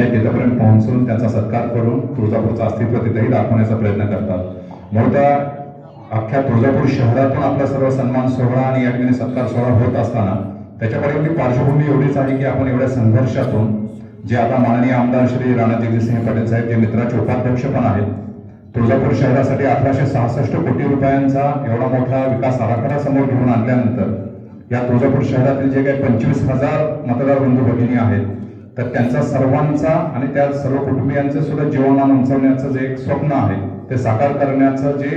आहेत तिथपर्यंत पोहोचून त्यांचा सत्कार करून तुळजापूरचं अस्तित्व तिथेही दाखवण्याचा प्रयत्न करतात। मूळतः अख्ख्या तुळजापूर शहरातून आपला सर्व सन्मान सोहळा आणि या ठिकाणी सत्कार सोहळा होत असताना त्याच्याकडे पार्श्वभूमी एवढीच आहे की आपण एवढ्या संघर्षातून जे आता माननीय आमदार श्री राणा जगजितसिंह पाटील साहेब जे मित्राचे उपाध्यक्ष पण आहेत, तुळजापूर शहरासाठी 1866 कोटी रुपयांचा एवढा मोठा विकास आराखडा समोर घेऊन आणल्यानंतर या तुळजापूर शहरातील जे काही 25,000 मतदार बंधू भगिनी आहेत तर त्यांचा सर्वांचा आणि त्या सर्व कुटुंबियांचं सुद्धा जीवनमान उंचावण्याचं जे एक स्वप्न आहे ते साकार करण्याचं जे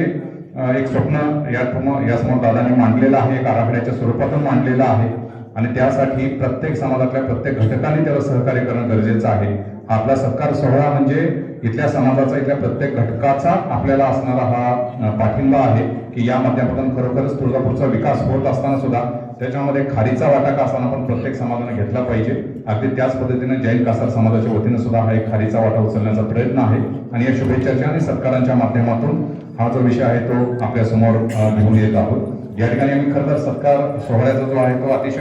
एक स्वप्न यासमोर दादांनी मांडलेलं आहे, एक आराखड्याच्या स्वरूपातून मांडलेलं आहे आणि त्यासाठी प्रत्येक समाजातल्या प्रत्येक घटकांनी त्याला सहकार्य करणं गरजेचं आहे। आपला सत्कार सोहळा म्हणजे इथल्या समाजाचा, इथल्या प्रत्येक घटकाचा आपल्याला असणारा हा पाठिंबा आहे की या माध्यमातून खरोखरच तुळजापूरचा विकास होत असताना सुद्धा त्याच्यामध्ये खारीचा वाटा का असताना पण प्रत्येक समाजाने घेतला पाहिजे। अगदी त्याच पद्धतीने जैन कासार समाजाच्या वतीने सुद्धा हा एक खारीचा वाटा उचलण्याचा प्रयत्न आहे आणि या शुभेच्छाच्या आणि सत्कारांच्या माध्यमातून हा जो विषय आहे तो आपल्या समोर घेऊन येत आहोत। या ठिकाणी आम्ही खरं तर सत्कार सोहळ्याचा जो आहे तो अतिशय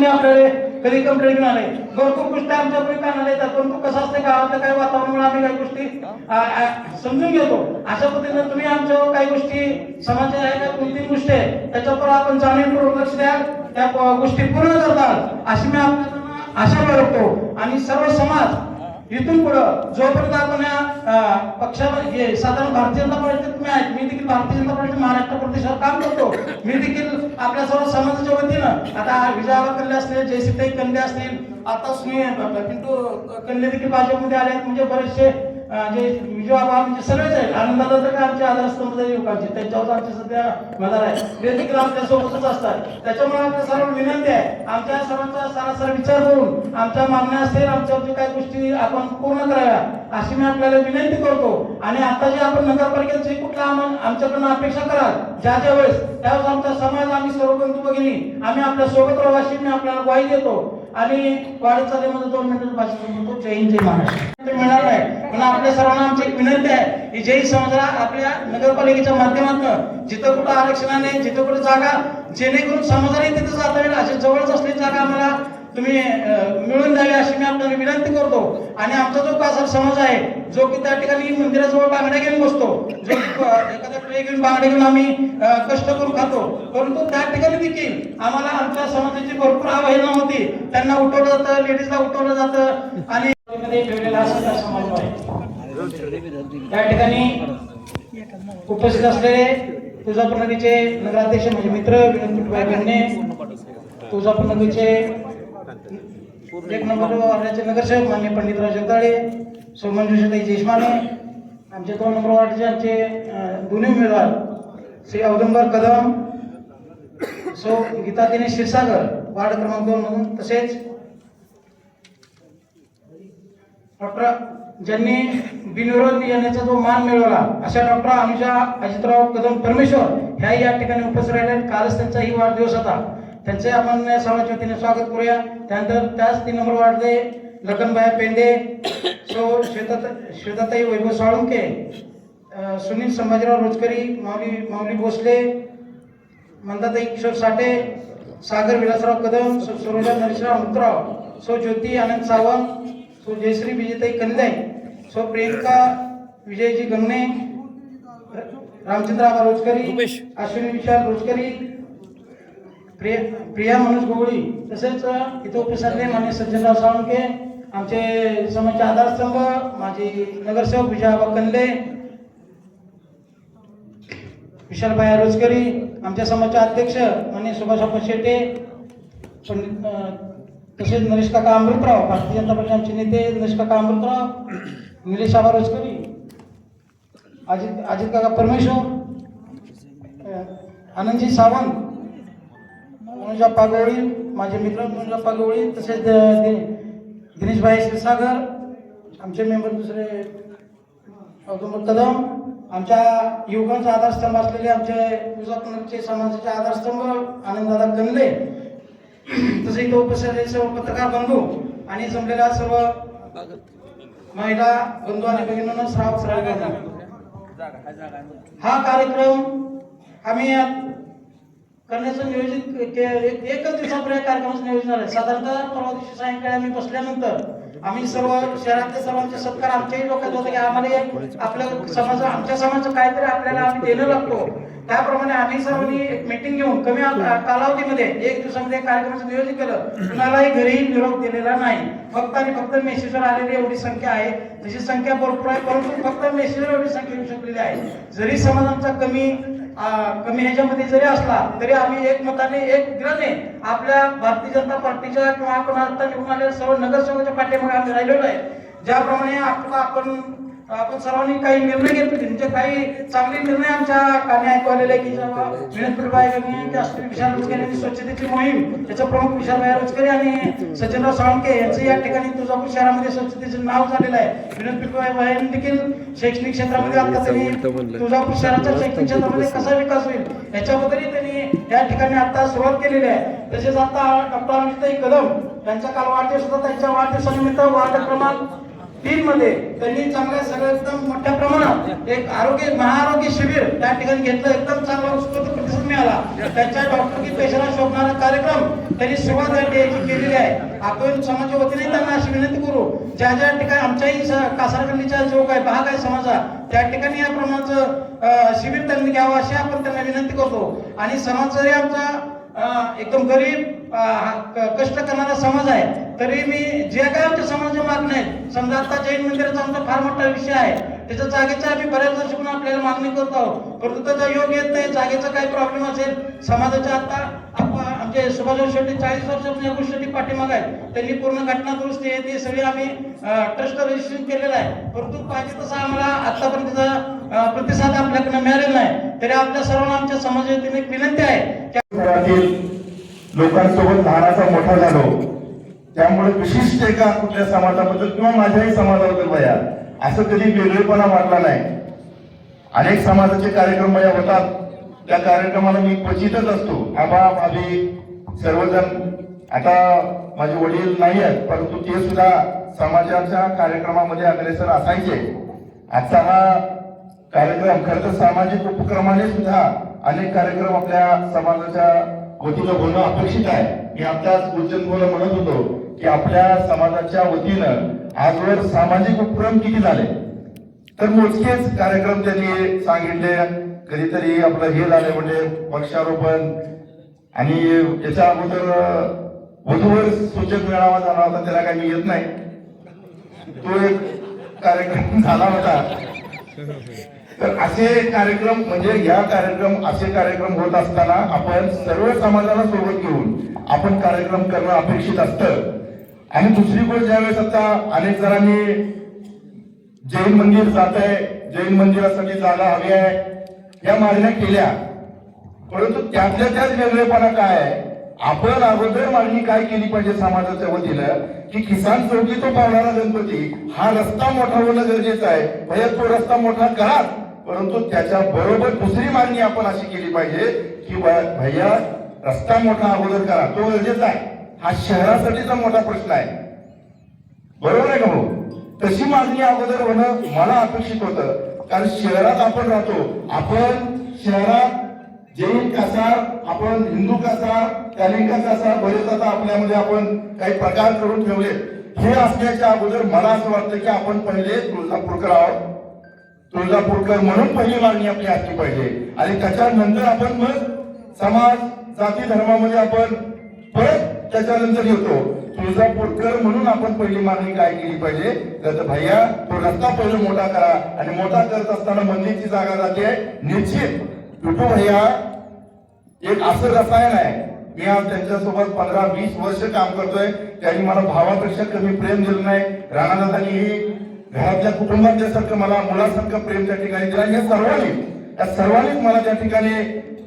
आपल्याकडे कधी कंप्लेंट नाही, भरपूर गोष्टी आमच्याकडे कानाला येतात, परंतु कसं असतं गावातलं काही वातावरण आम्ही काही गोष्टी समजून घेतो। अशा पद्धतीने तुम्ही आमच्या काही गोष्टी समाजाच्या आहे का कोणती गोष्टी आहे त्याच्यावर आपण जाणीवपूर्वक लक्ष द्या, त्या गोष्टी पूर्ण करतात अशी मी आपल्याला आशा बाळगतो। आणि सर्व समाज इथून पुढं जोपर्यंत आपण पक्षामध्ये साधारण भारतीय जनता पार्टीत तुम्ही आहेत, मी देखील भारतीय जनता पार्टी महाराष्ट्र प्रदेशावर काम करतो, मी देखील आपल्या सर्व समाजाच्या वतीनं आता विजयाबा कल्ले असतील, जयसीताई कल्ले असतील, आता पिंटू कल्ले देखील भाजपमध्ये आले आहेत, म्हणजे बरेचसे जे विजयाबा म्हणजे सगळेच आहेत, आनंदाला तर काय आमचे आधारस्तंभ युवकांचे त्यांच्यावर आमचे सध्या मदार आहे ते देखील आमच्या सोबतच असतात। त्याच्यामुळे आपल्या सर्व विनंती आहे आमच्या सर्वांचा सारासार विचार करून आमच्या मागण्या असतील, आमच्या जे काही गोष्टी आपण पूर्ण कराव्या अशी मी आपल्याला विनंती करतो। आणि आता जे आपण नगरपालिकेत जे कुठला आमच्याकडून अपेक्षा कराल ज्या वेळेस त्यावेळेस आमचा समाज आम्ही सर्व बंधू भगिनी आम्ही आपल्या सोबत राहू अशी मी आपल्याला ग्वाही देतो। आणि वाढत चालल्यामध्ये 2 मिनिटात भाषण करतो। जय हिंद, जय महाराष्ट्र। मिळणार नाही पण आपल्या सर्वांना आमची एक विनंती आहे की जय समाजाला आपल्या नगरपालिकेच्या माध्यमातून जिथं कुठं आरक्षणाने जिथं कुठं जागा जेणेकरून समाजाने तिथं जाता येईल अशी जवळच असलेली जागा आम्हाला तुम्ही मिळून द्यावी अशी मी आपल्याला विनंती करतो। आणि आमचा जो कासार समाज आहे जो की त्या ठिकाणी मंदिराजवळ बांगड्या घेऊन बसतो, जो एखाद्या ट्रे घेऊन बांगड्या घेऊन आम्ही कष्ट करून खातो, परंतु त्या ठिकाणी देखील आम्हाला आमच्या समाजाची भरपूर अवहेलना होती, त्यांना उठवलं जातं, लेडीजला उठवलं जातं आणि ठेवलेला असं समाज आहे। त्या ठिकाणी उपस्थित असलेले तुळजापूर नगरीचे नगराध्यक्ष म्हणजे मित्र विनोद भाई, तुळजापूर नगरीचे 1 नंबर वार्डाचे नगरसेवक मान्य पंडितराव जगदाळे, सौ मंजुषाताई देशमाने, आमचे 2 नंबर वार्डाचे आमचे दोन्ही उमेदवार श्री औदुंबर कदम, सौ गीता दिनेश क्षीरसागर वार्ड क्रमांक 2 मधून, तसेच डॉक्टर ज्यांनी बिनविरोध येण्याचा जो मान मिळवला अशा डॉक्टर अनुजा अजितराव कदम परमेश्वर ह्या या ठिकाणी उपस्थित राहिले। कालच त्यांचाही वाढदिवस होता, त्यांचे आपण सर्वांच्या वतीने स्वागत करूया। त्यानंतर त्याच 3 नंबर वार्डचे लखनभाई पेंडे, सो श्वेताताई वैभव साळुंके, सुनील संभाजीराव रोजकरी, माऊली भोसले, मंदाताई किशोर साठे, सागर विलासराव कदम, सरोजा नरेशराव मुक्तराव, सो ज्योती आनंद सावंत, सो जयश्री विजयताई कंदे, सो प्रियंका विजयजी गंगणे, रामचंद्र आबा रोजकरी, अश्विनी विशाल रोजकरी, प्रिया मनोज गोगळी, तसेच इथे उपस्थित मान्य सज्जनराव साळुंके, आमचे समाजचे आधारस्तंभ माझे नगरसेवक विजयाबा कंदे, विशालभाई रोजकरी, आमच्या समाजचे अध्यक्ष मान्य सुभाषाप्पा शेटे, तसेच नरेश काका अमृतराव, भारतीय जनता पार्टी आमचे नेते नरेश काका अमृतराव, निलेश आबा रोजकरी, अजित काका परमेश्वर, आनंदजी सावंत, मनोजप्पा गवळी, माझे मित्र मनोजप्पा गवळी, तसेच दिनेशभाई क्षीरसागर, आमचे मेंबर दुसरे औदुंबर कदम, आमच्या युवकांचा आधारस्तंभ असलेले आमचे तुळजापूरचे समाजाचे आधारस्तंभ आनंददादा कंदे, तसे इथे उपस्थित सर्व पत्रकार बंधू आणि जमलेल्या सर्व महिला बंधू आणि भगिनींना श्रावण हा कार्यक्रम आम्ही करण्याचं नियोजित एकच दिवसापूर्वी कार्यक्रमाचं नियोजन झालं। साधारणतः परवा दिवशी सायंकाळी आम्ही बसल्यानंतर आम्ही सर्व शहरातले सर्वांचे सत्कार आमच्याही डोक्यात होतं की आम्हाला आपल्या समाज आमच्या समाजाचं काहीतरी आपल्याला आम्ही देणं लागतो. त्याप्रमाणे आम्ही सर्वांनी एक मीटिंग घेऊन कमी कालावधीमध्ये 1 दिवसामध्ये कार्यक्रमाचं नियोजन केलं. कुणालाही घरी निरोप दिलेला नाही. फक्त आणि फक्त मेसेजवर आलेली एवढी संख्या आहे. तशी संख्या भरपूर आहे, परंतु फक्त मेसेजवर एवढी संख्या येऊ शकलेली आहे. जरी समाज आमचा कमी ह्याच्यामध्ये जरी असला तरी आम्ही एकमताने एक दिलाने आपल्या भारतीय जनता पार्टीच्या किंवा आपण आता निवडून आलेल्या सर्व नगरसेवकाच्या पाठीमागे आम्ही राहिलेलो आहे. ज्याप्रमाणे आपण सर्वांनी काही निर्णय घेतले, म्हणजे काही चांगले निर्णय आमच्या कानी ऐकू आलेले की जेव्हा विनोदबाई यांनी स्वच्छतेची मोहीम त्याचं प्रमुख विशालभाई रोजकरी आणि सचिनराव साळुंके यांचं या ठिकाणी तुळजापूर शहरामध्ये स्वच्छतेचं नाव झालेलं आहे. विनोदबाई यांनी देखील शैक्षणिक क्षेत्रामध्ये आता त्यांनी तुळजापूर शहराच्या शैक्षणिक क्षेत्रामध्ये कसा विकास होईल याच्याबद्दलही त्यांनी या ठिकाणी आता सुरुवात केलेली आहे. तसेच आता डॉक्टर अमिताई कदम यांचा काल वाढदिवस होता. त्यांच्या वाढदिवसानिमित्त वार्ड क्रमांक 3 मध्ये त्यांनी चांगल्या सगळ्या एकदम मोठ्या प्रमाणात एक महाआरोग्य शिबिर त्या ठिकाणी घेतलं. एकदम चांगला उत्स्फूर्त प्रतिसाद मिळाला. त्यांच्या डॉक्टर की पेशंटला शोधणारा कार्यक्रम त्यांनी सुरुवात केलेली आहे. आपण समाजाच्या वतीने त्यांना अशी विनंती करू, ज्या ज्या ठिकाणी आमच्याही कासारगल्लीचा जो काही भाग आहे समाजा त्या ठिकाणी या प्रमाणाचं शिबिर त्यांनी घ्यावं अशी आपण त्यांना विनंती करतो. आणि समाज जरी आमचा एकदम गरीब कष्ट करणारा समाज आहे तरी मी जे काय आमच्या समाजाच्या मागण्या आहेत, समजा आता जैन मंदिराचा आमचा फार मोठा विषय आहे, त्याच्या जागेचा आम्ही बऱ्याच वर्षापासून आपल्याला मागणी करत आहोत, परंतु त्याचा योग येत नाही. जागेचा काही प्रॉब्लेम असेल समाजाच्या आता आमचे सुभाष शेट्टी 40 वर्षापासून या गोष्टीसाठी पाठीमाग आहेत. त्यांनी पूर्ण घटना दुरुस्ती आहे ते सगळे आम्ही ट्रस्ट रजिस्ट्रेशन केलेलं आहे, परंतु पाहिजे तसा आम्हाला आतापर्यंतचा प्रतिसाद आपल्याकडे मिळालेला नाही. तरी आपल्या सर्वांना आमच्या समाजातील एक विनंती आहे, लोकांसोबत लहानाचा मोठा झालो, त्यामुळे विशिष्ट एका कुठल्या समाजाबद्दल किंवा माझ्याही समाजाबद्दल वया असं कधी वेगळेपणा वाटला नाही. अनेक समाजाचे कार्यक्रम वया होतात, त्या कार्यक्रमाला मी क्वचितच असतो. आबा भाभी सर्वजण, आता माझे वडील नाही आहेत परंतु ते सुद्धा समाजाच्या कार्यक्रमामध्ये अग्रेसर असायचे. आजचा हा कार्यक्रम खरं तर सामाजिक उपक्रमाने सुद्धा अनेक कार्यक्रम आपल्या समाजाच्या वतीनं होणं अपेक्षित आहे. मी आताच उज्जैनला म्हणत होतो की आपल्या समाजाच्या वतीनं आजवर सामाजिक उपक्रम किती झाले, तर मोजकेच कार्यक्रम त्यांनी सांगितले. कधीतरी आपलं हे झाले म्हणजे वृक्षारोपण, आणि याच्या अगोदर वधूवर सूचक मेळावा झाला होता, त्याला काही येत नाही, तो एक कार्यक्रम झाला होता. तर असे कार्यक्रम म्हणजे या कार्यक्रम असे कार्यक्रम होत असताना आपण सर्व समाजाला सोबत घेऊन आपण कार्यक्रम करणं अपेक्षित असतं. आणि दुसरी गोष्ट, ज्यावेळेस आता अनेक जणांनी जैन मंदिर जात आहे, जैन मंदिरासाठी जागा हवी आहे या मागण्या केल्या, परंतु त्यातल्या त्याच वेगळेपणा काय आहे, आपण अगोदर मागणी काय केली पाहिजे समाजाच्या वतीनं की किसान चौकी तो पावणारा गणपती हा रस्ता मोठा होणं गरजेचं आहे. भैया तो रस्ता मोठा करा, परंतु त्याच्या बरोबर दुसरी मागणी आपण अशी केली पाहिजे की भैया रस्ता मोठा अगोदर करा, तो गरजेचा आहे. हा शहरासाठीचा मोठा प्रश्न आहे, बरोबर आहे का भाऊ? तशी मागणी अगोदर होणं मला अपेक्षित होतं. कारण शहरात आपण राहतो, आपण शहरात जैन कासार, आपण हिंदू कासार, कालिंगा कासार, बरेच आता आपल्यामध्ये आपण काही प्रकार करून ठेवले. हे असण्याच्या अगोदर मला असं वाटतं की आपण पहिले तुळजापूरकर आहोत, तुळजापूरकर म्हणून पहिली मागणी आपली असली पाहिजे. आणि त्याच्यानंतर आपण मग समाज जाती धर्मामध्ये आपण परत त्याच्यानंतर येतो. तुळजापूरकर म्हणून आपण पहिली मागणी काय केली पाहिजे, तर भैया तो रस्ता पहिला मोठा करा. आणि मोठा करत असताना मंदिरची जागा जाते निश्चित. टुटू भैया एक असं रसायन आहे, मी आज त्यांच्यासोबत 15-20 वर्ष काम करतोय, त्यांनी मला भावापेक्षा कमी प्रेम दिलं नाही. राणादादांनी घरातल्या कुटुंबातल्यासारखं मला मुलासारखं प्रेम त्या ठिकाणी दिलं. या सर्वांनीच मला त्या ठिकाणी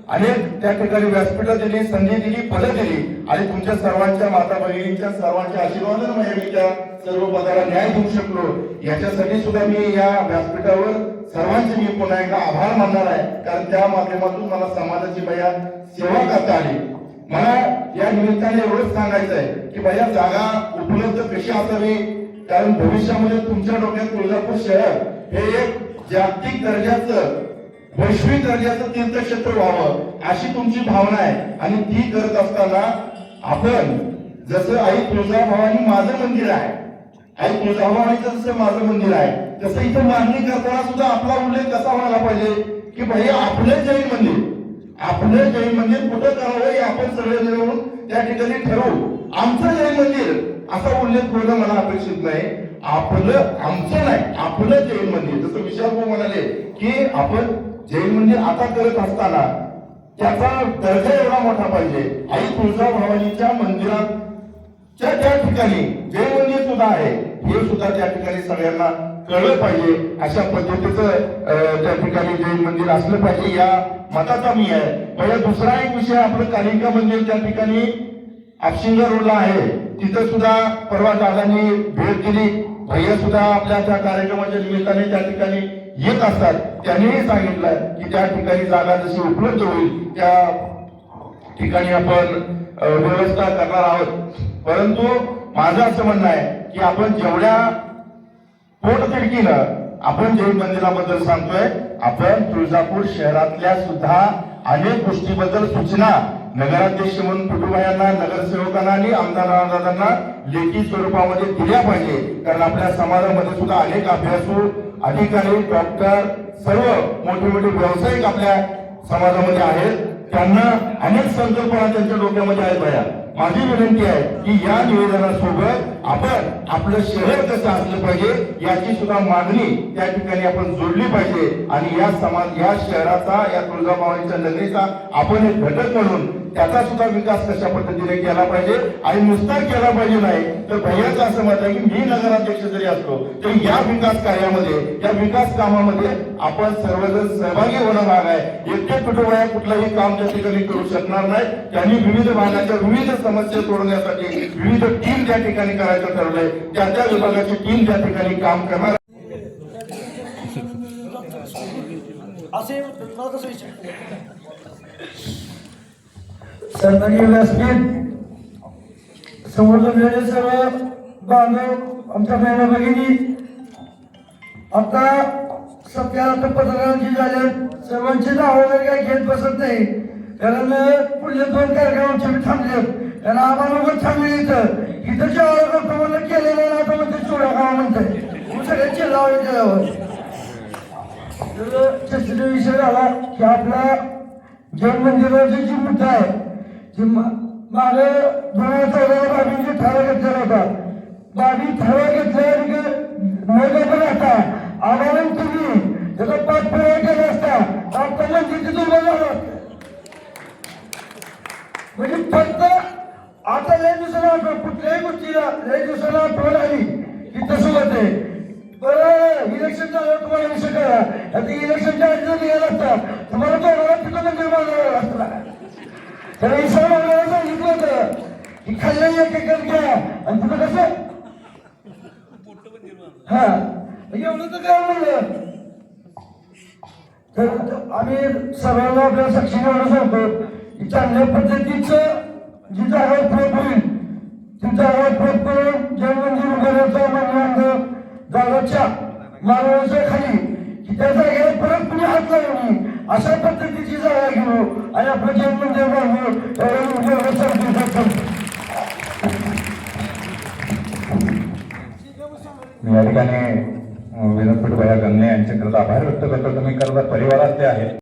अनेक त्या ठिकाणी व्यासपीठं दिली, संधी दिली, पदं दिली. आणि तुमच्या सर्वांच्या माता भगिनींच्या सर्वांच्या आशीर्वादाने मी त्या सर्व पदाला न्याय देऊ शकलो. याच्यासाठी सुद्धा मी या व्यासपीठावर सर्वांचे मी पुन्हा एकदा आभार मानणार आहे. कारण त्या माध्यमातून मला समाजाची भैया सेवा करता आली. मला या निमित्ताने एवढंच सांगायचं आहे की भैया जागा उपलब्ध कशी असावी, कारण भविष्यामध्ये तुमच्या डोक्यात तुळजापूर शहर हे एक जागतिक दर्जाचं, वैश्विक दर्जाचं तीर्थक्षेत्र व्हावं अशी तुमची भावना आहे. आणि ती करत असताना आपण जसं आई तुळजाभवानी माझं मंदिर आहे, आई तुळजाभवानीचं जसं माझं मंदिर आहे तसं इथं मागणी करताना सुद्धा आपला उल्लेख कसा व्हायला पाहिजे की भैया आपलं जैन मंदिर कुठं करावं हे आपण सगळे मिळून त्या ठिकाणी ठरवू. आमचं जैन मंदिर असा उल्लेख होणं मला अपेक्षित नाही. आमचं नाही, आपलं जैन मंदिर. जसं विशाल भाऊ म्हणाले की आपण जैन मंदिर आता करत असताना त्याचा दर्जा एवढा मोठा पाहिजे. आई तुळजाभवानीच्या मंदिराच्या त्या ठिकाणी जैन मंदिर सुद्धा आहे हे सुद्धा त्या ठिकाणी सगळ्यांना कळलं पाहिजे. अशा पद्धतीचं त्या ठिकाणी जैन मंदिर असलं पाहिजे या मताचा मी आहे. पहिला दुसरा एक विषय आपलं कालिका मंदिर त्या ठिकाणी आपशिंगा रोडला आहे. तिथं सुद्धा परवा दादांनी भेट दिली. भैया सुद्धा आपल्या त्या कार्यक्रमाच्या निमित्ताने त्या ठिकाणी येत असतात. त्यांनीही सांगितलं की त्या ठिकाणी जागा जशी उपलब्ध होईल त्या ठिकाणी आपण व्यवस्था करणार आहोत. परंतु माझं असं म्हणणं आहे की आपण जेवढ्या पोटतिडकीनं आपण जैन मंदिराबद्दल सांगतोय, आपण तुळजापूर शहरातल्या सुद्धा अनेक गोष्टीबद्दल सूचना नगराध्यक्ष म्हणून कुटुंबायांना, नगरसेवकांना आणि आमदारांना लेखी स्वरूपामध्ये दिल्या पाहिजे. कारण आपल्या समाजामध्ये सुद्धा अनेक अभ्यासू, अधिकारी, डॉक्टर, सर्व मोठे मोठे व्यावसायिक आपल्या समाजामध्ये आहेत. त्यांना अनेक संकल्पना त्यांच्या डोक्यामध्ये आहेत. भया माझी विनंती आहे की या निवेदनासोबत आपण आपलं शहर कसं असलं पाहिजे याची सुद्धा मागणी त्या ठिकाणी आपण जोडली पाहिजे. आणि या शहराचा, या तुळजाभवानीच्या नगरीचा आपण एक घटक म्हणून त्याचा सुद्धा विकास कशा पद्धतीने केला पाहिजे. आणि नुसता केला पाहिजे नाही तर भैयाचं असं मत आहे की मी नगराध्यक्ष जरी असलो तरी या विकास कार्यामध्ये, या विकास कामामध्ये आपण सर्वजण सहभागी होणं भाग आहे. एकटे कुटुंबाया कुठलंही काम त्या ठिकाणी करू शकणार नाही. त्यांनी विविध भागाच्या विविध समस्या सोडवण्यासाठी विविध टीम त्या ठिकाणी करायचं ठरवलंय. त्या त्या विभागाची टीम त्या ठिकाणी काम करणार. सरकारी व्यासपीठ समोर सर्व बांधव, आमच्या बहिणी भगिनी, आता सत्या पत्रकारांची झाले सर्वांची नावं वगैरे काही घेत बसत नाही. कारण पुढले 2 कार्यक्रम आमचे थांबले. कारण आम्हाला पण थांबले इथं जेव्हा करतो म्हणलं केलेलं ना आता म्हणते चोळा गावा म्हणतंय सगळ्यांची लाव त्याच्यावर. तर चर्चेचा विषय झाला की आपला जैन मंदिराची जी मुद्दा आहे ती मागे 2014 बाबींची ठराव घेतलेला होता. बाबी ठराव घेतल्या पण आता आम्हाला तुम्ही त्याचा पाठपुरावा केला असता आता मंदिर तिथून झालं असतं. म्हणजे फक्त आता लय दिवसाला आठवण, कुठल्याही गोष्टीला लय दिवसाला आठवण आली की तसं होते. बरं इलेक्शन झालं तुम्हाला विषय करा. आता इलेक्शनच्या आधी जर गेला असता तुम्हाला दोघांना तिथं मंदिर बांधावं असता. तर ईश्वर बाबाला सांगितलं होतं की खाल्लं एक एकर घ्या आणि तुझं कसं हा एवढं तर काय म्हणलं. तर आम्ही सर्वांना आपल्या साक्षीने एवढं सांगतो की चांगल्या पद्धतीचं जी जागा उपलब्ध होईल ती जागा उपलब्ध करून जैन मंदिर उभारण्याचा मानवांग जागाच्या मानवाच्या खाली की त्या जागेला परत कुणी हात लावू नये अशा पद्धतीची जागा घेऊ आणि आपलं जैन मंदिर बांधू. मी या ठिकाणी विनोद भैया गंगणे यांच्याकडे आभार व्यक्त करतो. तुम्ही करता परिवारातले आहेत.